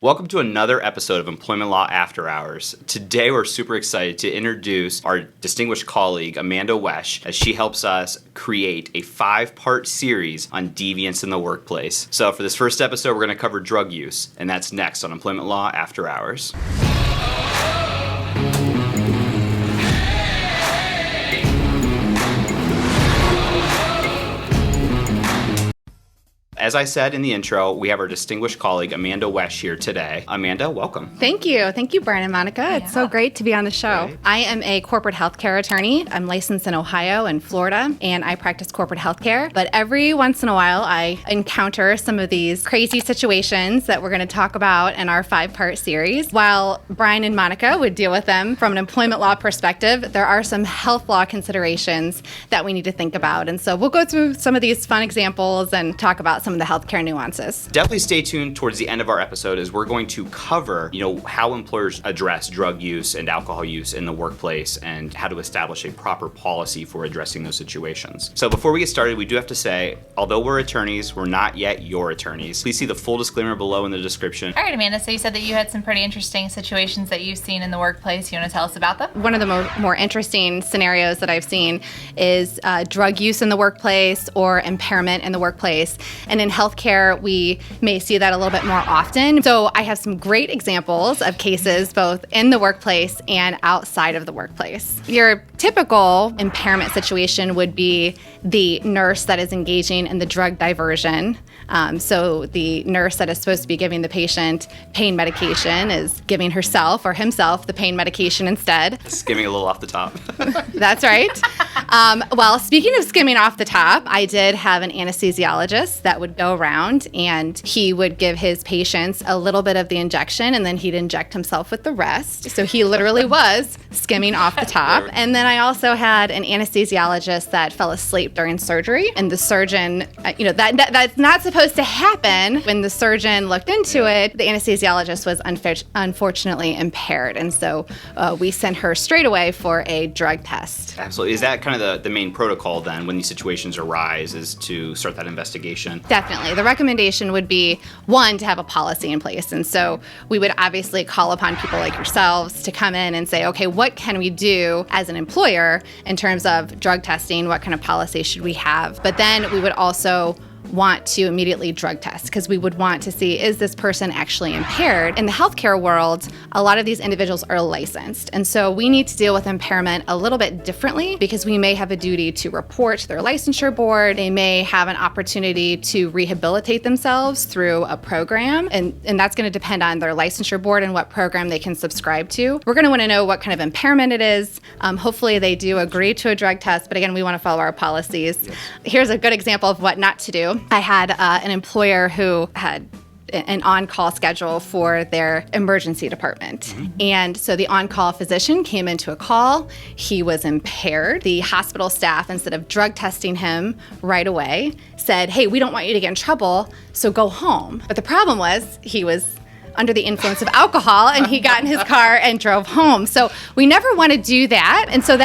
Welcome to another episode of Employment Law After Hours. Today we're super excited to introduce our distinguished colleague, Amanda Waesch, as she helps us create a 5-part series on deviance in the workplace. So for this first episode, we're going to cover drug use, and that's next on Employment Law After Hours. As I said in the intro, we have our distinguished colleague, Amanda Waesch, here today. Amanda, welcome. Thank you. Thank you, Brian and Monica. Yeah. It's so great to be on the show. Great. I am a corporate healthcare attorney. I'm licensed in Ohio and Florida, and I practice corporate healthcare. But every once in a while, I encounter some of these crazy situations that we're going to talk about in our 5-part series. While Brian and Monica would deal with them from an employment law perspective, there are some health law considerations that we need to think about. And so we'll go through some of these fun examples and talk about some of the healthcare nuances. Definitely stay tuned towards the end of our episode as we're going to cover, how employers address drug use and alcohol use in the workplace and how to establish a proper policy for addressing those situations. So before we get started, we do have to say, although we're attorneys, we're not yet your attorneys. Please see the full disclaimer below in the description. All right, Amanda, so you said that you had some pretty interesting situations that you've seen in the workplace. You want to tell us about them? One of the more interesting scenarios that I've seen is drug use in the workplace or impairment in the workplace. And in healthcare, we may see that a little bit more often. So I have some great examples of cases both in the workplace and outside of the workplace. Your typical impairment situation would be the nurse that is engaging in the drug diversion. So the nurse that is supposed to be giving the patient pain medication is giving herself or himself the pain medication instead. Skimming a little off the top. That's right. Well, speaking of skimming off the top, I did have an anesthesiologist that would go around and he would give his patients a little bit of the injection and then he'd inject himself with the rest. So he literally was skimming off the top. And then I also had an anesthesiologist that fell asleep during surgery, and the surgeon, that's not supposed to happen. When the surgeon looked into it, the anesthesiologist was unfortunately impaired, and so we sent her straight away for a drug test. Absolutely. Is that kind of the main protocol then when these situations arise, is to start that investigation? Definitely. The recommendation would be, one, to have a policy in place. And so we would obviously call upon people like yourselves to come in and say, okay, what can we do as an employer in terms of drug testing? What kind of policy should we have? But then we would also want to immediately drug test because we would want to see, is this person actually impaired? In the healthcare world, a lot of these individuals are licensed. And so we need to deal with impairment a little bit differently because we may have a duty to report to their licensure board. They may have an opportunity to rehabilitate themselves through a program. And that's going to depend on their licensure board and what program they can subscribe to. We're going to want to know what kind of impairment it is. Hopefully they do agree to a drug test. But again, we want to follow our policies. Yes. Here's a good example of what not to do. I had an employer who had an on-call schedule for their emergency department. Mm-hmm. And so the on-call physician came into a call. He was impaired. The hospital staff, instead of drug testing him right away, said, hey, we don't want you to get in trouble, so go home. But the problem was he was under the influence of alcohol, and he got in his car and drove home. So we never want to do that. And so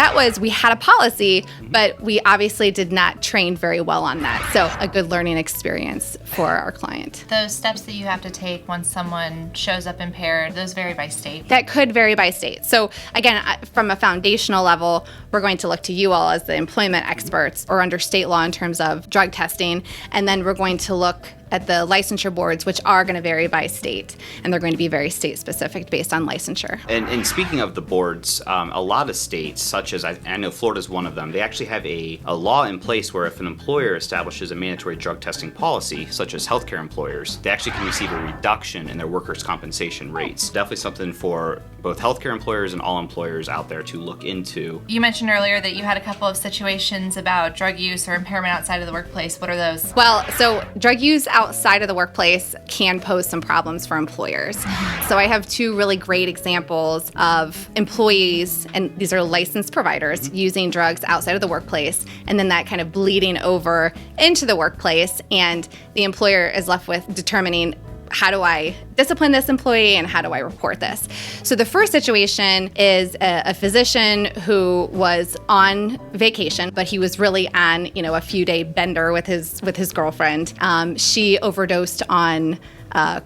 we had a policy, but we obviously did not train very well on that. So a good learning experience for our client. Those steps that you have to take when someone shows up impaired, those vary by state? That could vary by state. So again, from a foundational level, we're going to look to you all as the employment experts or under state law in terms of drug testing. And then we're going to look at the licensure boards, which are going to vary by state, and they're going to be very state-specific based on licensure. And speaking of the boards, a lot of states, such as I know Florida's one of them, they actually have a law in place where if an employer establishes a mandatory drug testing policy, such as healthcare employers, they actually can receive a reduction in their workers' compensation rates. Definitely something for both healthcare employers and all employers out there to look into. You mentioned earlier that you had a couple of situations about drug use or impairment outside of the workplace. What are those? Well, so drug use outside of the workplace can pose some problems for employers. So I have 2 really great examples of employees, and these are licensed providers, using drugs outside of the workplace, and then that kind of bleeding over into the workplace, and the employer is left with determining, how do I discipline this employee and how do I report this? So the first situation is a physician who was on vacation, but he was really on, a few-day bender with his girlfriend. She overdosed on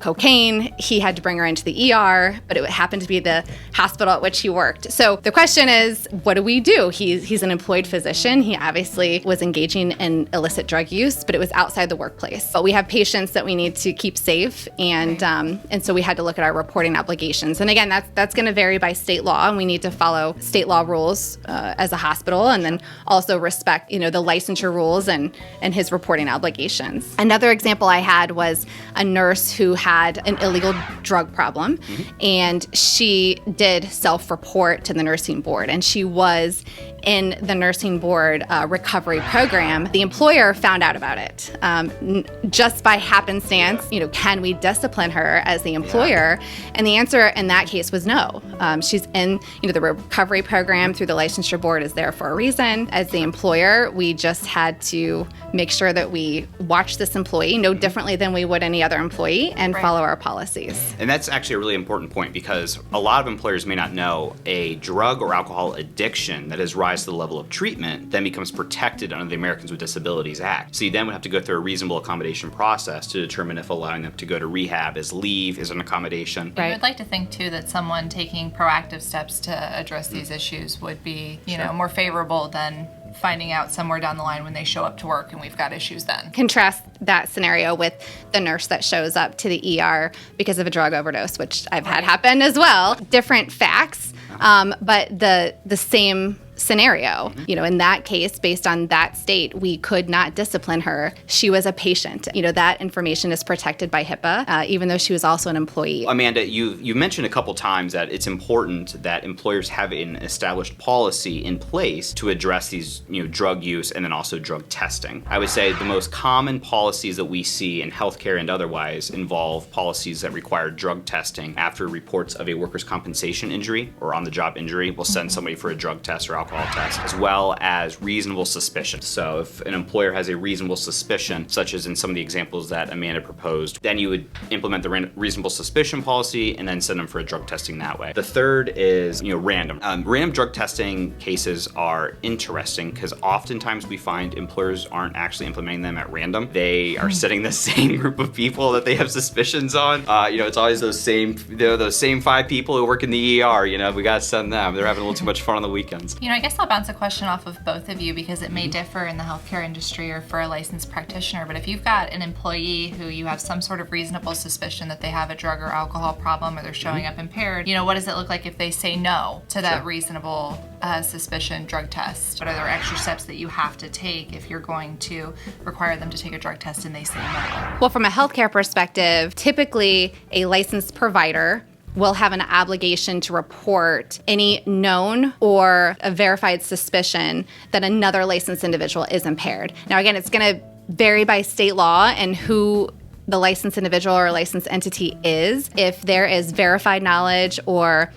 cocaine. He had to bring her into the ER, but it happened to be the hospital at which he worked. So the question is, what do we do? He's an employed physician. He obviously was engaging in illicit drug use, but it was outside the workplace. But we have patients that we need to keep safe, and so we had to look at our reporting obligations. And again, that's going to vary by state law, and we need to follow state law rules as a hospital, and then also respect, the licensure rules and his reporting obligations. Another example I had was a nurse who had an illegal drug problem, and she did self-report to the nursing board, and she was in the nursing board recovery program. The employer found out about it just by happenstance. Can we discipline her as the employer? And the answer in that case was no. She's in the recovery program through the licensure board is there for a reason. As the employer, we just had to make sure that we watch this employee no differently than we would any other employee and follow our policies. And that's actually a really important point, because a lot of employers may not know a drug or alcohol addiction that has rise to the level of treatment then becomes protected under the Americans with Disabilities Act. So you then would have to go through a reasonable accommodation process to determine if allowing them to go to rehab is leave, is an accommodation. I would like to think too that someone taking proactive steps to address these issues would be, more favorable than finding out somewhere down the line when they show up to work and we've got issues then. Contrast that scenario with the nurse that shows up to the ER because of a drug overdose, which I've had happen as well. Different facts, but the same scenario. In that case, based on that state, we could not discipline her. She was a patient. That information is protected by HIPAA, even though she was also an employee. Amanda, you mentioned a couple times that it's important that employers have an established policy in place to address these, drug use and then also drug testing. I would say the most common policies that we see in healthcare and otherwise involve policies that require drug testing after reports of a workers' compensation injury or on-the-job injury. We'll send somebody for a drug test or alcohol test, as well as reasonable suspicion. So if an employer has a reasonable suspicion, such as in some of the examples that Amanda proposed, then you would implement the reasonable suspicion policy and then send them for a drug testing that way. The third is, random. Random drug testing cases are interesting because oftentimes we find employers aren't actually implementing them at random. They are setting the same group of people that they have suspicions on. It's always those same 5 people who work in the ER. We gotta send them. They're having a little too much fun on the weekends. I guess I'll bounce a question off of both of you because it may differ in the healthcare industry or for a licensed practitioner. But if you've got an employee who you have some sort of reasonable suspicion that they have a drug or alcohol problem or they're showing up impaired, what does it look like if they say no to that reasonable suspicion drug test? What are there extra steps that you have to take if you're going to require them to take a drug test and they say no? Well, from a healthcare perspective, typically a licensed provider will have an obligation to report any known or a verified suspicion that another licensed individual is impaired. Now, again, it's going to vary by state law and who the licensed individual or licensed entity is. If there is verified knowledge or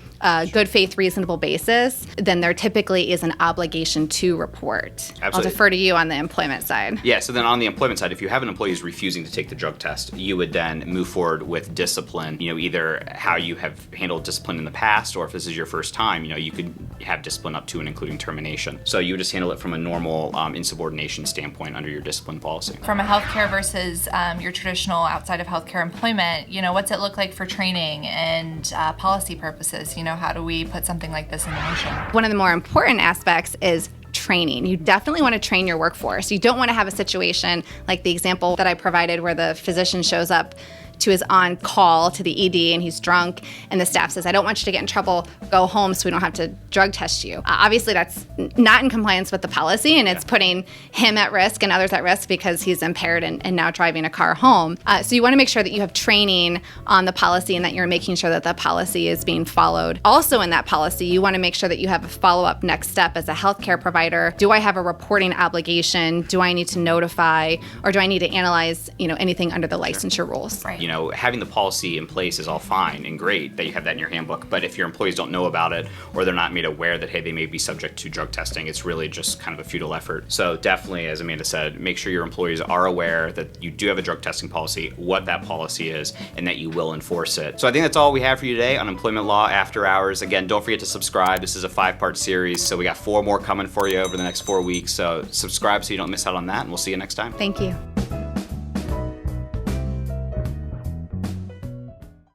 good faith, reasonable basis, then there typically is an obligation to report. Absolutely. I'll defer to you on the employment side. Yeah, so then on the employment side, if you have an employee who's refusing to take the drug test, you would then move forward with discipline, either how you have handled discipline in the past, or if this is your first time, you could have discipline up to and including termination. So you would just handle it from a normal insubordination standpoint under your discipline policy. From a healthcare versus your traditional outside of healthcare employment, what's it look like for training and policy purposes? How do we put something like this into motion? One of the more important aspects is training. You definitely want to train your workforce. You don't want to have a situation like the example that I provided where the physician shows up to his on-call to the ED and he's drunk and the staff says, I don't want you to get in trouble, go home so we don't have to drug test you. Obviously that's not in compliance with the policy and it's putting him at risk and others at risk because he's impaired and now driving a car home. So you want to make sure that you have training on the policy and that you're making sure that the policy is being followed. Also in that policy, you want to make sure that you have a follow-up next step as a healthcare provider. Do I have a reporting obligation? Do I need to notify or do I need to analyze, anything under the licensure rules? Right. Having the policy in place is all fine and great that you have that in your handbook, but if your employees don't know about it or they're not made aware that, hey, they may be subject to drug testing, it's really just kind of a futile effort. So definitely, as Amanda said, make sure your employees are aware that you do have a drug testing policy, what that policy is, and that you will enforce it. So I think that's all we have for you today on Employment Law After Hours. Again, don't forget to subscribe. This is a 5-part series, so we got 4 more coming for you over the next 4 weeks. So subscribe so you don't miss out on that, and we'll see you next time. Thank you.